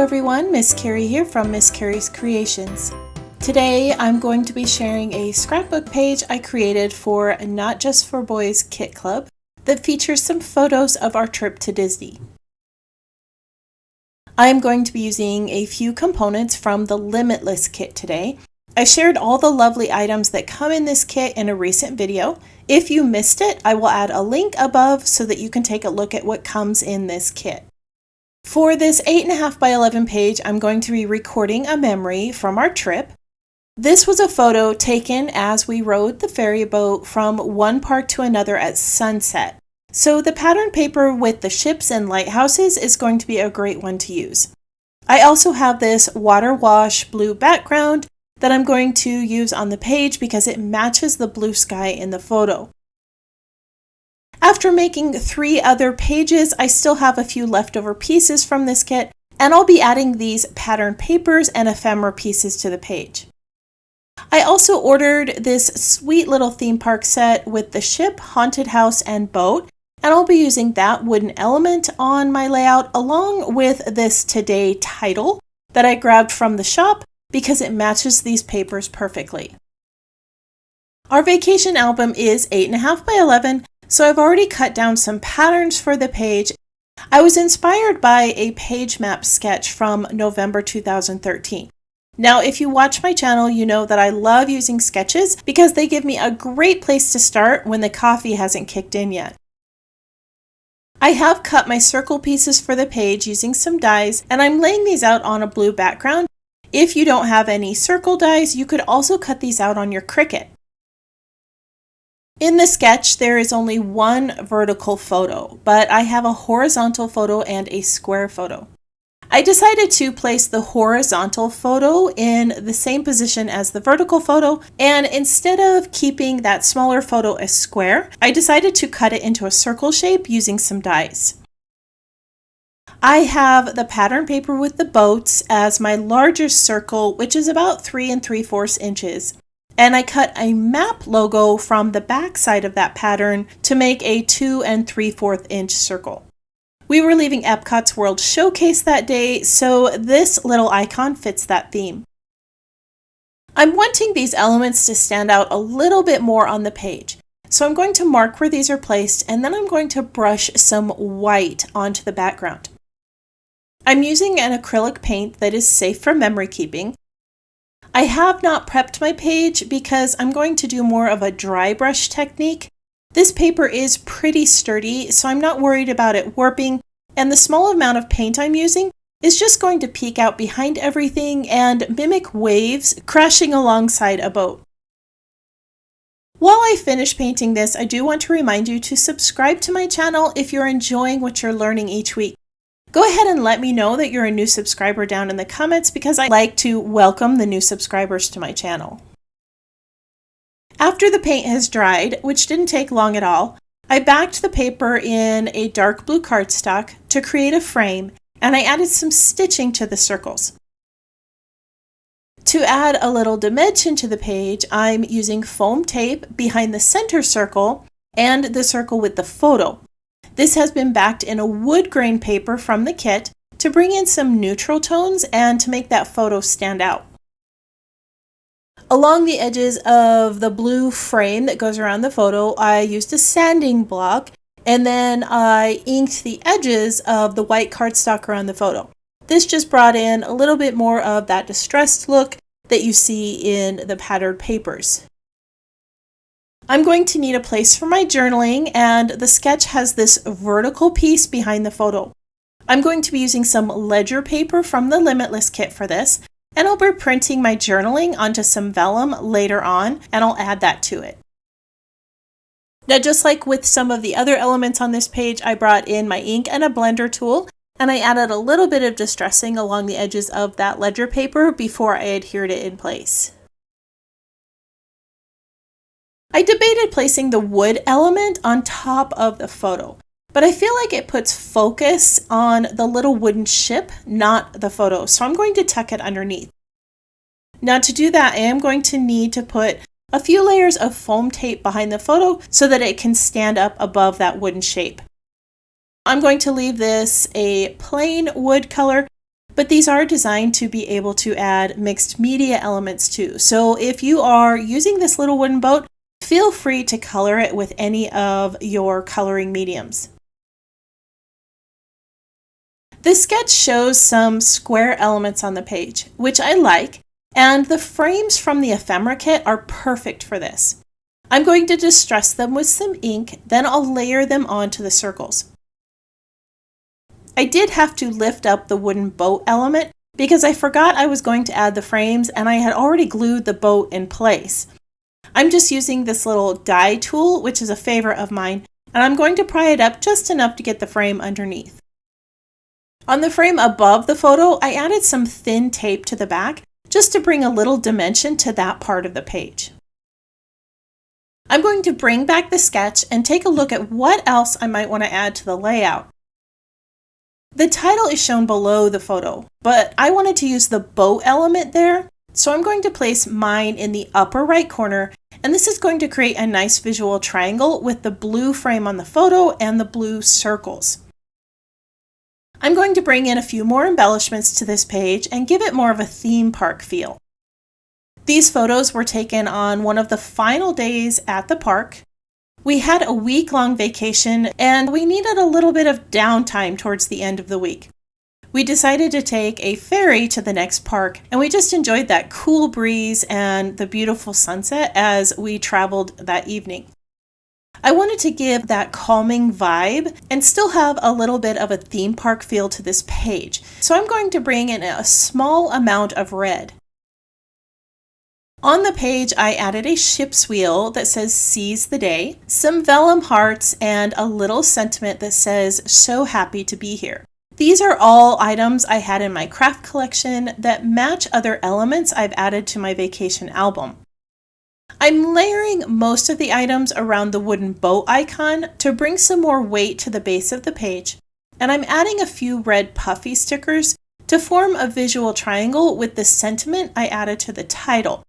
everyone, Miss Carrie here from Miss Carrie's Creations. Today I'm going to be sharing a scrapbook page I created for Not Just for Boys Kit Club that features some photos of our trip to Disney. I am going to be using a few components from the Limitless kit today. I shared all the lovely items that come in this kit in a recent video. If you missed it, I will add a link above so that you can take a look at what comes in this kit. For this 8.5 by 11 page, I'm going to be recording a memory from our trip. This was a photo taken as we rode the ferry boat from one park to another at sunset. So the pattern paper with the ships and lighthouses is going to be a great one to use. I also have this water wash blue background that I'm going to use on the page because it matches the blue sky in the photo. After making 3 other pages, I still have a few leftover pieces from this kit, and I'll be adding these pattern papers and ephemera pieces to the page. I also ordered this sweet little theme park set with the ship, haunted house, and boat, and I'll be using that wooden element on my layout along with this Today title that I grabbed from the shop because it matches these papers perfectly. Our vacation album is 8.5 by 11, so I've already cut down some patterns for the page. I was inspired by a PageMaps sketch from November 2013. Now, if you watch my channel, you know that I love using sketches because they give me a great place to start when the coffee hasn't kicked in yet. I have cut my circle pieces for the page using some dies, and I'm laying these out on a blue background. If you don't have any circle dies, you could also cut these out on your Cricut. In the sketch, there is only one vertical photo, but I have a horizontal photo and a square photo. I decided to place the horizontal photo in the same position as the vertical photo, and instead of keeping that smaller photo a square, I decided to cut it into a circle shape using some dies. I have the pattern paper with the boats as my largest circle, which is about 3 3/4 inches. And I cut a map logo from the back side of that pattern to make a 2 3/4 inch circle. We were leaving Epcot's World Showcase that day, so this little icon fits that theme. I'm wanting these elements to stand out a little bit more on the page, so I'm going to mark where these are placed, and then I'm going to brush some white onto the background. I'm using an acrylic paint that is safe for memory keeping. I have not prepped my page because I'm going to do more of a dry brush technique. This paper is pretty sturdy, so I'm not worried about it warping, and the small amount of paint I'm using is just going to peek out behind everything and mimic waves crashing alongside a boat. While I finish painting this, I do want to remind you to subscribe to my channel if you're enjoying what you're learning each week. Go ahead and let me know that you're a new subscriber down in the comments because I like to welcome the new subscribers to my channel. After the paint has dried, which didn't take long at all, I backed the paper in a dark blue cardstock to create a frame, and I added some stitching to the circles. To add a little dimension to the page, I'm using foam tape behind the center circle and the circle with the photo. This has been backed in a wood grain paper from the kit to bring in some neutral tones and to make that photo stand out. Along the edges of the blue frame that goes around the photo, I used a sanding block, and then I inked the edges of the white cardstock around the photo. This just brought in a little bit more of that distressed look that you see in the patterned papers. I'm going to need a place for my journaling, and the sketch has this vertical piece behind the photo. I'm going to be using some ledger paper from the Limitless kit for this, and I'll be printing my journaling onto some vellum later on, and I'll add that to it. Now, just like with some of the other elements on this page, I brought in my ink and a blender tool, and I added a little bit of distressing along the edges of that ledger paper before I adhered it in place. I debated placing the wood element on top of the photo, but I feel like it puts focus on the little wooden ship, not the photo, so I'm going to tuck it underneath. Now, to do that, I am going to need to put a few layers of foam tape behind the photo so that it can stand up above that wooden shape. I'm going to leave this a plain wood color, but these are designed to be able to add mixed media elements too. So if you are using this little wooden boat, feel free to color it with any of your coloring mediums. This sketch shows some square elements on the page, which I like, and the frames from the ephemera kit are perfect for this. I'm going to distress them with some ink, then I'll layer them onto the circles. I did have to lift up the wooden boat element because I forgot I was going to add the frames and I had already glued the boat in place. I'm just using this little die tool, which is a favorite of mine, and I'm going to pry it up just enough to get the frame underneath. On the frame above the photo, I added some thin tape to the back just to bring a little dimension to that part of the page. I'm going to bring back the sketch and take a look at what else I might want to add to the layout. The title is shown below the photo, but I wanted to use the boat element there, so I'm going to place mine in the upper right corner, and this is going to create a nice visual triangle with the blue frame on the photo and the blue circles. I'm going to bring in a few more embellishments to this page and give it more of a theme park feel. These photos were taken on one of the final days at the park. We had a week-long vacation and we needed a little bit of downtime towards the end of the week. We decided to take a ferry to the next park and we just enjoyed that cool breeze and the beautiful sunset as we traveled that evening. I wanted to give that calming vibe and still have a little bit of a theme park feel to this page, so I'm going to bring in a small amount of red. On the page, I added a ship's wheel that says "Seize the Day," some vellum hearts, and a little sentiment that says "So happy to be here." These are all items I had in my craft collection that match other elements I've added to my vacation album. I'm layering most of the items around the wooden boat icon to bring some more weight to the base of the page, and I'm adding a few red puffy stickers to form a visual triangle with the sentiment I added to the title.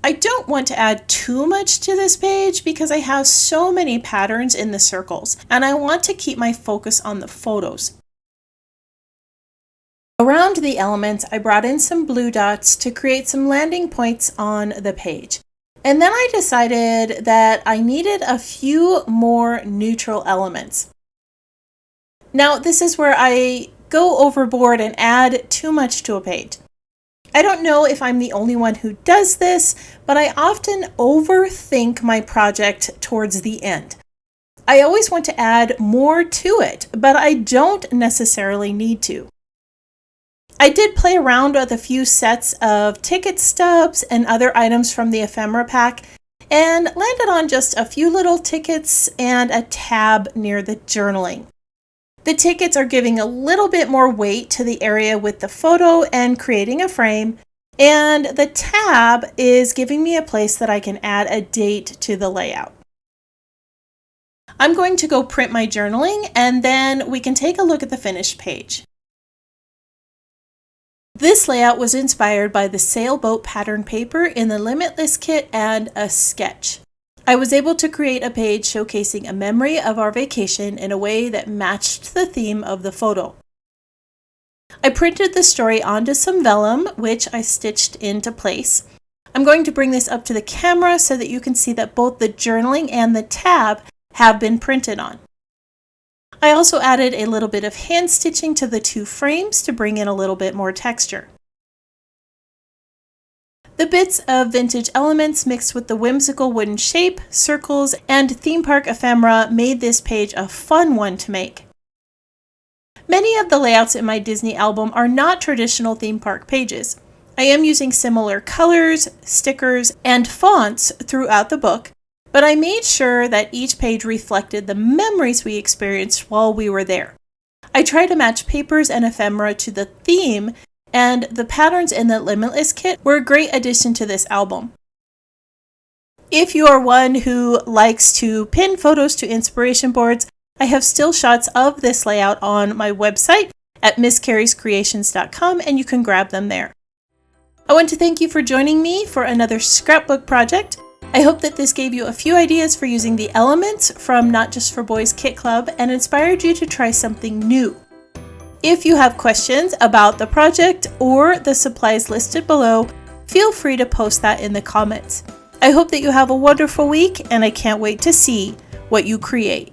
I don't want to add too much to this page because I have so many patterns in the circles, and I want to keep my focus on the photos. Around the elements, I brought in some blue dots to create some landing points on the page. And then I decided that I needed a few more neutral elements. Now, this is where I go overboard and add too much to a page. I don't know if I'm the only one who does this, but I often overthink my project towards the end. I always want to add more to it, but I don't necessarily need to. I did play around with a few sets of ticket stubs and other items from the ephemera pack and landed on just a few little tickets and a tab near the journaling. The tickets are giving a little bit more weight to the area with the photo and creating a frame, and the tab is giving me a place that I can add a date to the layout. I'm going to go print my journaling and then we can take a look at the finished page. This layout was inspired by the sailboat pattern paper in the Limitless kit and a sketch. I was able to create a page showcasing a memory of our vacation in a way that matched the theme of the photo. I printed the story onto some vellum, which I stitched into place. I'm going to bring this up to the camera so that you can see that both the journaling and the tab have been printed on. I also added a little bit of hand stitching to the two frames to bring in a little bit more texture. The bits of vintage elements mixed with the whimsical wooden shape, circles, and theme park ephemera made this page a fun one to make. Many of the layouts in my Disney album are not traditional theme park pages. I am using similar colors, stickers, and fonts throughout the book, but I made sure that each page reflected the memories we experienced while we were there. I try to match papers and ephemera to the theme, and the patterns in the Limitless kit were a great addition to this album. If you are one who likes to pin photos to inspiration boards, I have still shots of this layout on my website at misscarriescreations.com, and you can grab them there. I want to thank you for joining me for another scrapbook project. I hope that this gave you a few ideas for using the elements from Not Just for Boys Kit Club and inspired you to try something new. If you have questions about the project or the supplies listed below, feel free to post that in the comments. I hope that you have a wonderful week, and I can't wait to see what you create.